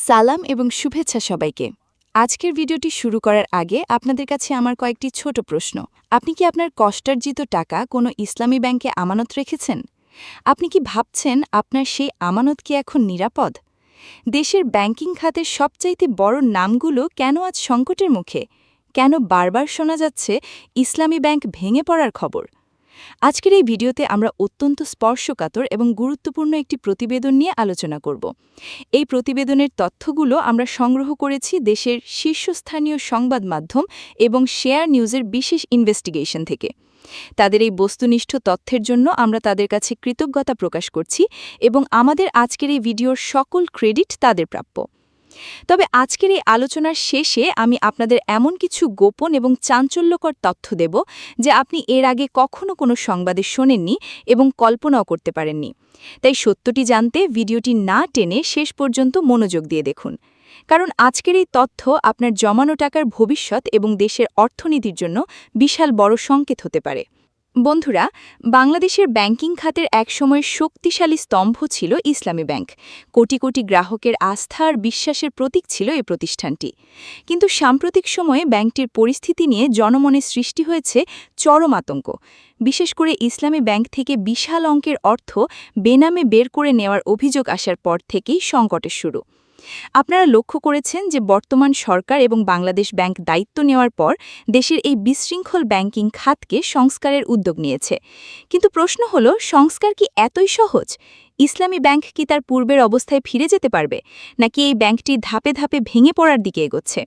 সালাম এবং শুভেচ্ছা সবাইকে। আজকের ভিডিওটি শুরু করার আগে আপনাদের কাছে আমার কয়েকটি ছোট প্রশ্ন। আপনি কি আপনার কষ্টার্জিত টাকা কোনো ইসলামী ব্যাংকে আমানত রেখেছেন? আপনি কি ভাবছেন আপনার সেই আমানত কি এখন নিরাপদ? দেশের ব্যাংকিং খাতের সবচাইতে বড় নামগুলো কেন আজ সংকটের মুখে? কেন বারবার শোনা যাচ্ছে ইসলামী ব্যাংক ভেঙে পড়ার খবর? আজকের এই ভিডিওতে আমরা অত্যন্ত স্পর্শকাতর এবং গুরুত্বপূর্ণ একটি প্রতিবেদন নিয়ে আলোচনা করব। এই প্রতিবেদনের তথ্যগুলো আমরা সংগ্রহ করেছি দেশের শীর্ষস্থানীয় সংবাদ মাধ্যম এবং শেয়ার নিউজের বিশেষ ইনভেস্টিগেশন থেকে। তাদের এই বস্তুনিষ্ঠ তথ্যের জন্য আমরা তাদের কাছে কৃতজ্ঞতা প্রকাশ করছি এবং আমাদের আজকের এই ভিডিওর সকল ক্রেডিট তাদের প্রাপ্য। তবে আজকের এই আলোচনার শেষে আমি আপনাদের এমন কিছু গোপন এবং চাঞ্চল্যকর তথ্য দেব যে আপনি এর আগে কখনো কোনো সংবাদে শোনেননি এবং কল্পনাও করতে পারেননি। তাই সত্যটি জানতে ভিডিওটি না টেনে শেষ পর্যন্ত মনোযোগ দিয়ে দেখুন, কারণ আজকের এই তথ্য আপনার জমানো টাকার ভবিষ্যৎ এবং দেশের অর্থনীতির জন্য বিশাল বড় সংকেত হতে পারে। বন্ধুরা, বাংলাদেশের ব্যাংকিং খাতের একসময়ের শক্তিশালী স্তম্ভ ছিল ইসলামী ব্যাংক। কোটি কোটি গ্রাহকের আস্থা আর বিশ্বাসের প্রতীক ছিল এ প্রতিষ্ঠানটি। কিন্তু সাম্প্রতিক সময়ে ব্যাংকটির পরিস্থিতি নিয়ে জনমনে সৃষ্টি হয়েছে চরম আতঙ্ক। বিশেষ করে ইসলামী ব্যাংক থেকে বিশাল অঙ্কের অর্থ বেনামে বের করে নেওয়ার অভিযোগ আসার পর থেকেই সংকটের শুরু। আপনারা লক্ষ্য করেছেন যে বর্তমান সরকার এবং বাংলাদেশ ব্যাংক দায়িত্ব নেওয়ার পর দেশের এই বিশৃঙ্খল ব্যাংকিং খাতকে সংস্কারের উদ্যোগ নিয়েছে। কিন্তু প্রশ্ন হল, সংস্কার কি এতই সহজ? ইসলামী ব্যাংক কি তার পূর্বের অবস্থায় ফিরে যেতে পারবে, নাকি এই ব্যাংকটি ধাপে ধাপে ভেঙে পড়ার দিকে এগোচ্ছে?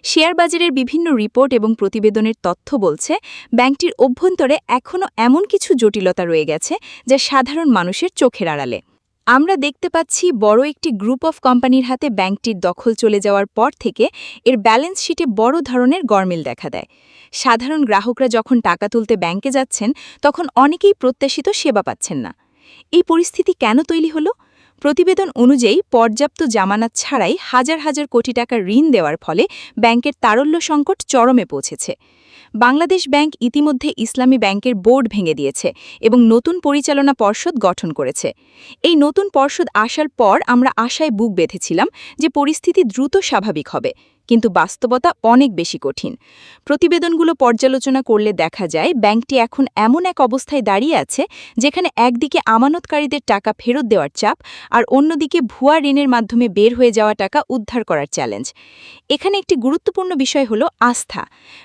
শেয়ার বাজারের বিভিন্ন রিপোর্ট এবং প্রতিবেদনের তথ্য বলছে, ব্যাংকটির অভ্যন্তরে এখনও এমন কিছু জটিলতা রয়ে গেছে যা সাধারণ মানুষের চোখের আড়ালে। আমরা দেখতে পাচ্ছি বড় একটি গ্রুপ অফ কোম্পানির হাতে ব্যাংকটির দখল চলে যাওয়ার পর থেকে এর ব্যালেন্স শিটে বড় ধরনের গরমিল দেখা দেয়। সাধারণ গ্রাহকরা যখন টাকা তুলতে ব্যাংকে যাচ্ছেন, তখন অনেকেই প্রত্যাশিত সেবা পাচ্ছেন না। এই পরিস্থিতি কেন তৈরি হলো? প্রতিবেদন অনুযায়ী পর্যাপ্ত জামানত ছাড়াই হাজার হাজার কোটি টাকা ঋণ দেওয়ার ফলে ব্যাংকের তারল্য সংকট চরমে পৌঁছেছে। বাংলাদেশ ব্যাংক ইতিমধ্যে ইসলামী ব্যাংকের বোর্ড ভেঙে দিয়েছে এবং নতুন পরিচালনা পর্ষদ গঠন করেছে। এই নতুন পর্ষদ আসার পর আমরা আশায় বুক বেঁধেছিলাম যে পরিস্থিতি দ্রুত স্বাভাবিক হবে, কিন্তু বাস্তবতা অনেক বেশি কঠিন। প্রতিবেদনগুলো পর্যালোচনা করলে দেখা যায় ব্যাংকটি এখন এমন এক অবস্থায় দাঁড়িয়ে আছে যেখানে একদিকে আমানতকারীদের টাকা ফেরত দেওয়ার চাপ আর অন্যদিকে ভুয়া ঋণের মাধ্যমে বের হয়ে যাওয়া টাকা উদ্ধার করার চ্যালেঞ্জ। এখানে একটি গুরুত্বপূর্ণ বিষয় হল আস্থা।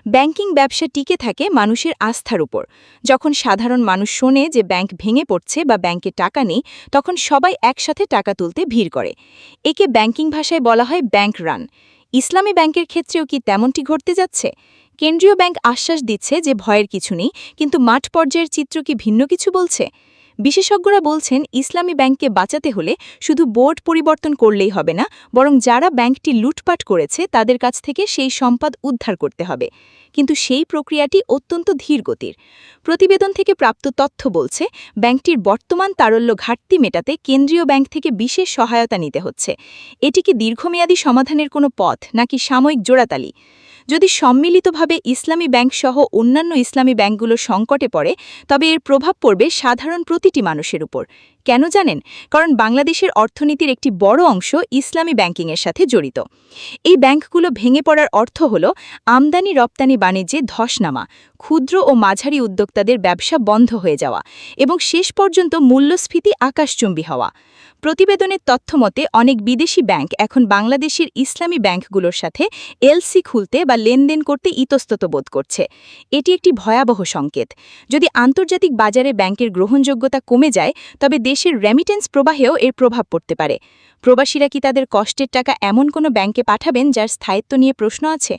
ব্যাংকিং ব্যবসা টিকে থাকে মানুষের আস্থার উপর। যখন সাধারণ মানুষ শোনে যে ব্যাংক ভেঙে পড়ছে বা ব্যাংকে টাকা নেই, তখন সবাই একসাথে টাকা তুলতে ভিড় করে। একে ব্যাংকিং ভাষায় বলা হয় ব্যাংক রান। ইসলামী ব্যাংকের ক্ষেত্রেও কি তেমনটি ঘটতে যাচ্ছে? কেন্দ্রীয় ব্যাংক আশ্বাস দিচ্ছে যে ভয়ের কিছু নেই, কিন্তু মাঠ পর্যায়ের চিত্র কি ভিন্ন কিছু বলছে? বিশেষজ্ঞরা বলছেন, ইসলামী ব্যাংককে বাঁচাতে হলে শুধু বোর্ড পরিবর্তন করলেই হবে না, বরং যারা ব্যাংকটি লুটপাট করেছে তাদের কাছ থেকে সেই সম্পদ উদ্ধার করতে হবে। কিন্তু সেই প্রক্রিয়াটি অত্যন্ত ধীরগতির। প্রতিবেদন থেকে প্রাপ্ত তথ্য বলছে, ব্যাংকটির বর্তমান তারল্য ঘাটতি মেটাতে কেন্দ্রীয় ব্যাংক থেকে বিশেষ সহায়তা নিতে হচ্ছে। এটি কি দীর্ঘমেয়াদী সমাধানের কোনো পথ, নাকি সাময়িক জোড়াতালি? যদি সম্মিলিতভাবে ইসলামী ব্যাংক সহ অন্যান্য ইসলামী ব্যাংকগুলো সংকটে পড়ে, তবে এর প্রভাব পড়বে সাধারণ প্রতিটি মানুষের উপর। কেন জানেন? কারণ বাংলাদেশের অর্থনীতির একটি বড় অংশ ইসলামী ব্যাংকিংয়ের সাথে জড়িত। এই ব্যাংকগুলো ভেঙে পড়ার অর্থ হল আমদানি রপ্তানি বাণিজ্যে ধস নামা, ক্ষুদ্র ও মাঝারি উদ্যোক্তাদের ব্যবসা বন্ধ হয়ে যাওয়া এবং শেষ পর্যন্ত মূল্যস্ফীতি আকাশচুম্বী হওয়া। প্রতিবেদনের তথ্যমতে অনেক বিদেশি ব্যাংক এখন বাংলাদেশের ইসলামী ব্যাংকগুলোর সাথে এলসি খুলতে বা লেনদেন করতে ইতস্তত বোধ করছে। এটি একটি ভয়াবহ সংকেত। যদি আন্তর্জাতিক বাজারে ব্যাংকের গ্রহণযোগ্যতা কমে যায়, তবে দেশের রেমিটেন্স প্রবাহেও এর প্রভাব পড়তে পারে। প্রবাসীরা কি তাদের কষ্টের টাকা এমন কোনো ব্যাংকে পাঠাবেন যার স্থায়িত্ব নিয়ে প্রশ্ন আছে?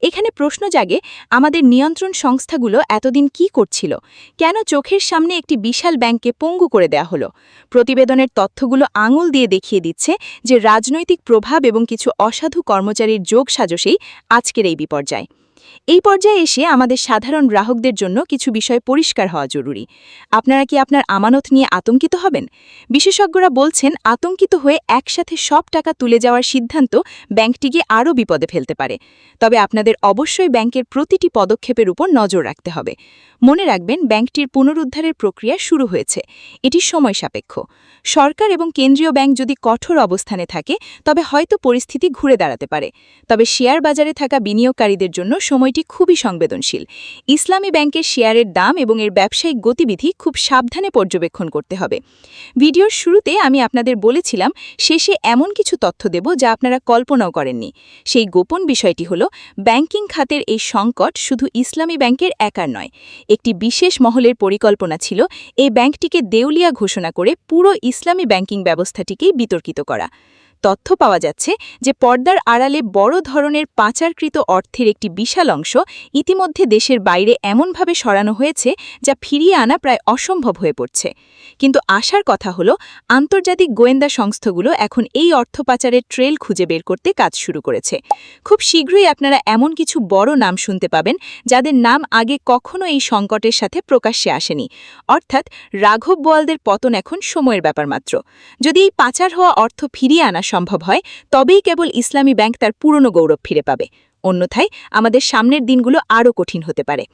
এখানে প্রশ্ন জাগে, আমাদের নিয়ন্ত্রণ সংস্থাগুলো এতদিন কি করছিল? কেন চোখের সামনে একটি বিশাল ব্যাংককে পঙ্গু করে দেয়া হলো? প্রতিবেদনের তথ্যগুলো আঙুল দিয়ে দেখিয়ে দিচ্ছে যে রাজনৈতিক প্রভাব এবং কিছু অসাধু কর্মচারীর যোগসাজশেই আজকের এই বিপর্যয়। এই পর্যায়ে এসে আমাদের সাধারণ গ্রাহকদের জন্য কিছু বিষয় পরিষ্কার হওয়া জরুরি। আপনারা কি আপনার আমানত নিয়ে আতঙ্কিত হবেন? বিশেষজ্ঞরা বলছেন আতঙ্কিত হয়ে একসাথে সব টাকা তুলে যাওয়ার সিদ্ধান্ত ব্যাংকটিকে আরও বিপদে ফেলতে পারে। তবে আপনাদের অবশ্যই ব্যাংকের প্রতিটি পদক্ষেপের উপর নজর রাখতে হবে। মনে রাখবেন, ব্যাংকটির পুনরুদ্ধারের প্রক্রিয়া শুরু হয়েছে। এটি সময় সাপেক্ষ। সরকার এবং কেন্দ্রীয় ব্যাংক যদি কঠোর অবস্থানে থাকে তবে হয়তো পরিস্থিতি ঘুরে দাঁড়াতে পারে। তবে শেয়ার বাজারে থাকা বিনিয়োগকারীদের জন্য সময়টি খুবই সংবেদনশীল। ইসলামী ব্যাংকের শেয়ারের দাম এবং এর ব্যবসায়িক গতিবিধি খুব সাবধানে পর্যবেক্ষণ করতে হবে। ভিডিওর শুরুতে আমি আপনাদের বলেছিলাম শেষে এমন কিছু তথ্য দেব যা আপনারা কল্পনাও করেননি। সেই গোপন বিষয়টি হল, ব্যাংকিং খাতের এই সংকট শুধু ইসলামী ব্যাংকের একার নয়। একটি বিশেষ মহলের পরিকল্পনা ছিল এই ব্যাংকটিকে দেউলিয়া ঘোষণা করে পুরো ইসলামী ব্যাংকিং ব্যবস্থাটিকেই বিতর্কিত করা। তথ্য পাওয়া যাচ্ছে যে পর্দার আড়ালে বড় ধরনের পাচারকৃত অর্থের একটি বিশাল অংশ ইতিমধ্যে দেশের বাইরে এমনভাবে সরানো হয়েছে যা ফিরিয়ে আনা প্রায় অসম্ভব হয়ে পড়ছে। কিন্তু আশার কথা হলো, আন্তর্জাতিক গোয়েন্দা সংস্থাগুলো এখন এই অর্থ পাচারের ট্রেল খুঁজে বের করতে কাজ শুরু করেছে। খুব শীঘ্রই আপনারা এমন কিছু বড় নাম শুনতে পাবেন যাদের নাম আগে কখনো এই সংকটের সাথে প্রকাশ্যে আসেনি। অর্থাৎ রাঘব বোয়ালদের পতন এখন সময়ের ব্যাপার মাত্র। যদি এই পাচার হওয়া অর্থ ফিরিয়ে আনা সম্ভব হয় তবেই কেবল ইসলামী ব্যাংক তার পুরনো গৌরব ফিরে পাবে। অন্যথায় আমাদের সামনের দিনগুলো আরও কঠিন হতে পারে।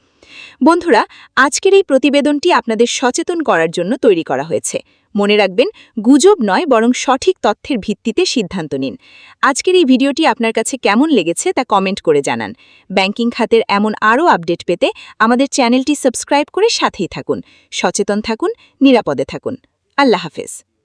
বন্ধুরা, আজকের এই প্রতিবেদনটি আপনাদের সচেতন করার জন্য তৈরি করা হয়েছে। মনে রাখবেন, গুজব নয় বরং সঠিক তথ্যের ভিত্তিতে সিদ্ধান্ত নিন। আজকের এই ভিডিওটি আপনার কাছে কেমন লেগেছে তা কমেন্ট করে জানান। ব্যাংকিং খাতের এমন আরও আপডেট পেতে আমাদের চ্যানেলটি সাবস্ক্রাইব করে সাথেই থাকুন। সচেতন থাকুন, নিরাপদে থাকুন। আল্লাহ হাফেজ।